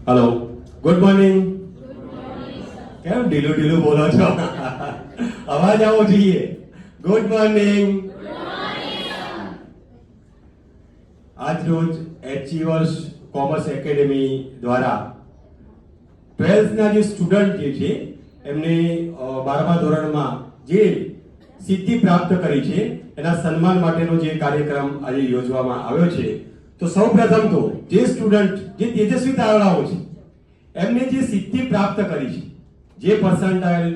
Hello, good morning. કેમ ઢીલું ઢીલું બોલો છો? અવાજ આવવો જોઈએ. Good morning. આજ રોજ એચીવર્સ કોમર્સ એકેડેમી દ્વારા 12th ના જે સ્ટુડન્ટ જે છે એમને 12મા ધોરણમાં જે સિદ્ધિ પ્રાપ્ત કરી છે એના સન્માન માટેનો જે કાર્યક્રમ આજે યોજવામાં આવ્યો છે. તો સૌપ્રથમ તો જે સ્ટુડન્ટ જે તેજસ્વી તારણાઓ છે એમને જે સિદ્ધિ પ્રાપ્ત કરી છે, જે પર્સન્ટાઇલ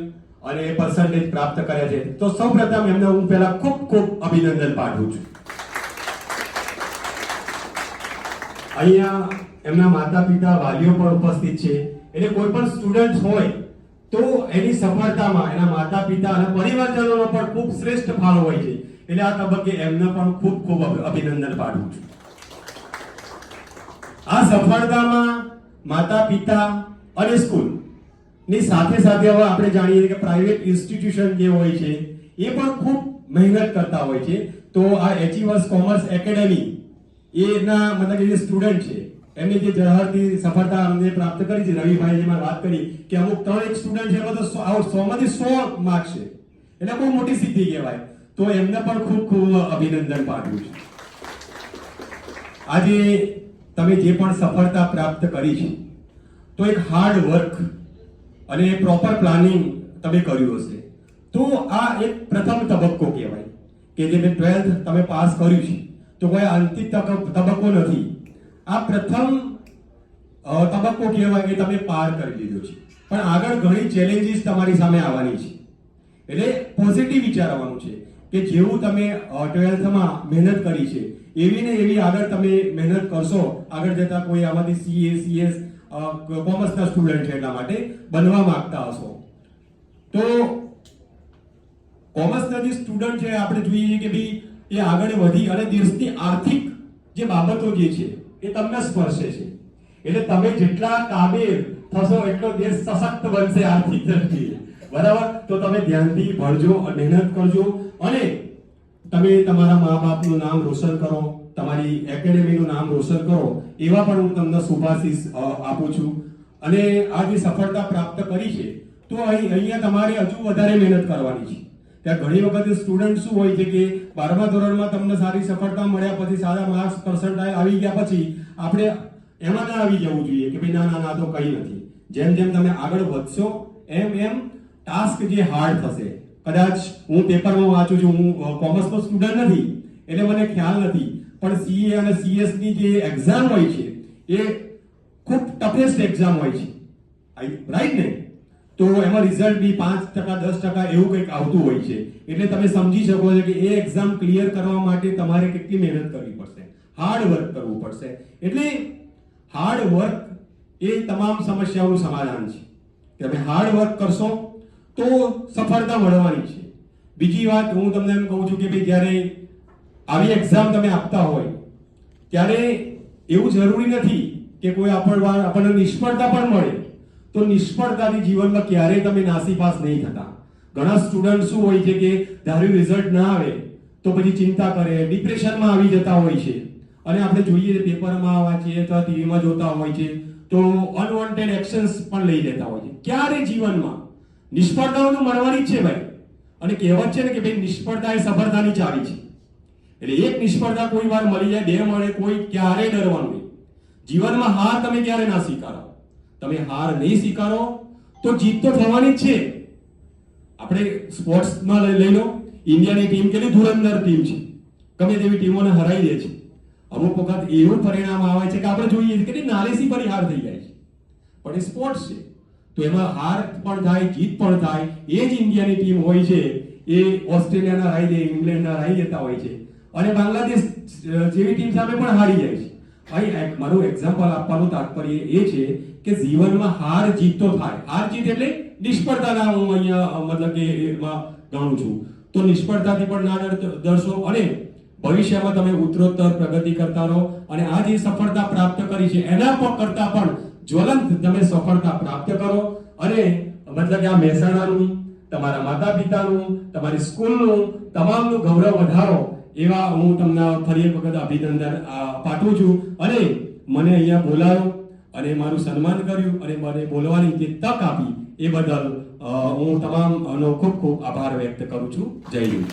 અને પર્સન્ટેજ પ્રાપ્ત કર્યા છે, તો સૌપ્રથમ એમને હું પહેલા ખૂબ ખૂબ અભિનંદન પાઠવું છું. અહીંયા એમના માતા પિતા વાલીઓ પણ ઉપસ્થિત છે. એટલે કોઈ પણ સ્ટુડન્ટ હોય તો એની સફળતામાં એના માતા પિતા અને પરિવારજનોનો પણ ખૂબ શ્રેષ્ઠ ફાળો હોય છે. એટલે આ તબક્કે એમને પણ ખૂબ ખૂબ અભિનંદન પાઠવું છું. આ સફળતામાં માતા પિતા અને સ્કૂલ ની સાથે સાથે હવે આપણે જાણીએ કે પ્રાઇવેટ ઇન્સ્ટિટ્યુશન જે હોય છે એ પણ ખૂબ મહેનત કરતા હોય છે. તો આ એચીવર્સ કોમર્સ એકેડેમી એના મતલબ કે જે સ્ટુડન્ટ છે એમને જે ઝળહળતી સફળતા અમને પ્રાપ્ત કરી છે. રવિભાઈ જેમાં વાત કરી કે અમુક 3 સ્ટુડન્ટ છે એમાં તો 100 માંથી 100 માર્ક છે, એટલે બહુ મોટી સિદ્ધિ કહેવાય. તો એમને પણ ખૂબ ખૂબ અભિનંદન પાઠવું છું. આજે તમે જે પણ સફળતા પ્રાપ્ત કરી છે તો એક હાર્ડ વર્ક અને પ્રોપર પ્લાનિંગ તમે કર્યું હશે. તો આ એક પ્રથમ તબક્કો કહેવાય કે જે 12th તમે પાસ કર્યું છે તો કોઈ અંતિમ તબક્કો નથી. આ પ્રથમ તબક્કો કહેવાય કે તમે પાર કરી લીધો છે. પણ આગળ ઘણી ચેલેન્જીસ તમારી સામે આવવાની છે. એટલે પોઝિટિવ વિચારવાનું છે કે જેવું તમે 12th માં મહેનત કરી છે એવી ને એવી આગળ તમે મહેનત કરશો. આગળ જતા કોઈ આમાંથી સીએ સીએસ કોમર્સના સ્ટુડન્ટ છે એટલા માટે બનવા માંગતા હશો તો કોમર્સના જે સ્ટુડન્ટ છે આપણે જોઈએ કે ભાઈ એ આગળ વધી અને દેશની આર્થિક જે બાબતો જે છે એ તમને સ્પર્શે છે. એટલે તમે જેટલા કાબેલ થશો એટલો દેશ સશક્ત બનશે આર્થિક દ્રષ્ટિએ. બરાબર? તો તમે ધ્યાનથી ભણજો, મહેનત કરજો અને તમે તમારા મા બાપનું નામ રોશન કરો, તમારી એકેડેમીનું નામ રોશન કરો, એવા પણ હું તમને શુભાશીષ આપું છું. અને આ જે સફળતા પ્રાપ્ત કરી છે તો અહીંયા તમારે હજુ વધારે મહેનત કરવાની છે. ત્યાં ઘણી વખત સ્ટુડન્ટ શું હોય છે કે 12મા ધોરણમાં તમને સારી સફળતા મળ્યા પછી સારા માર્ક્સ પર્સન્ટાઇલ આવી ગયા પછી આપણે એમાં ના આવી જવું જોઈએ કે ભાઈ ના ના તો કંઈ નથી. જેમ જેમ તમે આગળ વધશો એમ એમ ટાસ્ક જે હાર્ડ થશે. કદાચ હું પેપરમાં વાંચું છું, હું કોમર્સનો સ્ટુડન્ટ નથી એટલે મને ખ્યાલ નથી, પણ સીએ અને સીએસ ની જે એક્ઝામ હોય છે એ ખૂબ ટફેસ્ટ એક્ઝામ હોય છે, રાઈટ ને? તો એમાં રિઝલ્ટ બી 5% 10% એવું કંઈક આવતું હોય છે. એટલે તમે સમજી શકો છો કે એ એક્ઝામ ક્લિયર કરવા માટે તમારે કેટલી મહેનત કરવી પડશે, હાર્ડ વર્ક કરવું પડશે. એટલે હાર્ડ વર્ક એ તમામ સમસ્યાઓનું સમાધાન છે. તમે હાર્ડ વર્ક કરશો તો સફળતા મળવાની છે. બીજી વાત હું તમને એમ કહું છું કે ભાઈ જ્યારે આવી એક્ઝામ તમે આપતા હોય ત્યારે એવું જરૂરી નથી કે કોઈ આપણને નિષ્ફળતા પણ મળે તો નિષ્ફળતાથી જીવનમાં ક્યારેય તમે નાસીપાસ નહીં થતા. ઘણા સ્ટુડન્ટ શું હોય છે કે ધાર્યું રિઝલ્ટ ના આવે તો પછી ચિંતા કરે, ડિપ્રેશનમાં આવી જતા હોય છે. અને આપણે જોઈએ પેપરમાં વાંચીએ અથવા ટીવીમાં જોતા હોય છે તો અનવોન્ટેડ એક્શન્સ પણ લઈ લેતા હોય છે. ક્યારે જીવનમાં નિષ્ફળતાઓ તો મળવાની જ છે ભાઈ. અને કહેવત છે ને કે ભાઈ નિષ્ફળતા એ સફળતાની ચાવી છે. એટલે એક નિષ્ફળતા કોઈ વાર મળી જાય, 2 મળે, કોઈ ક્યારેય ડરવાનું નહીં. જીવનમાં હાર તમે ક્યારે ના સ્વીકારો. તમે હાર નહીં સ્વીકારો તો જીત તો થવાની જ છે. આપણે સ્પોર્ટ્સમાં લઈ લો, ઇન્ડિયાની ટીમ કેટલી ધુરંધર ટીમ છે, ગમે તેવી ટીમોને હરાઈ દે છે. અમુક વખત એવું પરિણામ આવે છે કે આપણે જોઈએ કે કેટલી નાલેસી પર હાર થઈ જાય છે. પણ એ સ્પોર્ટ્સ છે તો એમાં હાર પણ થાય, જીત પણ થાય. એ જ ઇન્ડિયાની ટીમ હોય છે એ ઓસ્ટ્રેલિયાના હરાઈ દે, ઇંગ્લેન્ડના હરાઈ દેતા હોય છે અને બાંગ્લાદેશ જેવી ટીમ સામે પણ હારી જાય છે. ભાઈ મારું એક્ઝામ્પલ આપવાનું તાત્પર્ય એ છે કે જીવનમાં હાર જીત તો થાય. હાર જીત એટલે નિષ્ફળતાના હું અહીંયા મતલબ કે એમાં ગણું છું. તો નિષ્ફળતાથી પણ ના ડરશો અને ભવિષ્યમાં તમે ઉત્તરોત્તર પ્રગતિ કરતા રહો. અને આ જે સફળતા પ્રાપ્ત કરી છે એના કરતા પણ જ્વલંત તમે સફળતા પ્રાપ્ત કરો અને મતલબ કે આ મહેસાણાનું, તમારા માતા પિતાનું, તમારી સ્કૂલનું તમામનું ગૌરવ વધારો. એવા હું તમને ફરી એક વખત અભિનંદન પાઠવું છું. અને મને અહીંયા બોલાવ્યો અને મારું સન્માન કર્યું અને મને બોલવાની જે તક આપી એ બદલ હું તમામનો ખૂબ ખૂબ આભાર વ્યક્ત કરું છું. જય હિન્દ.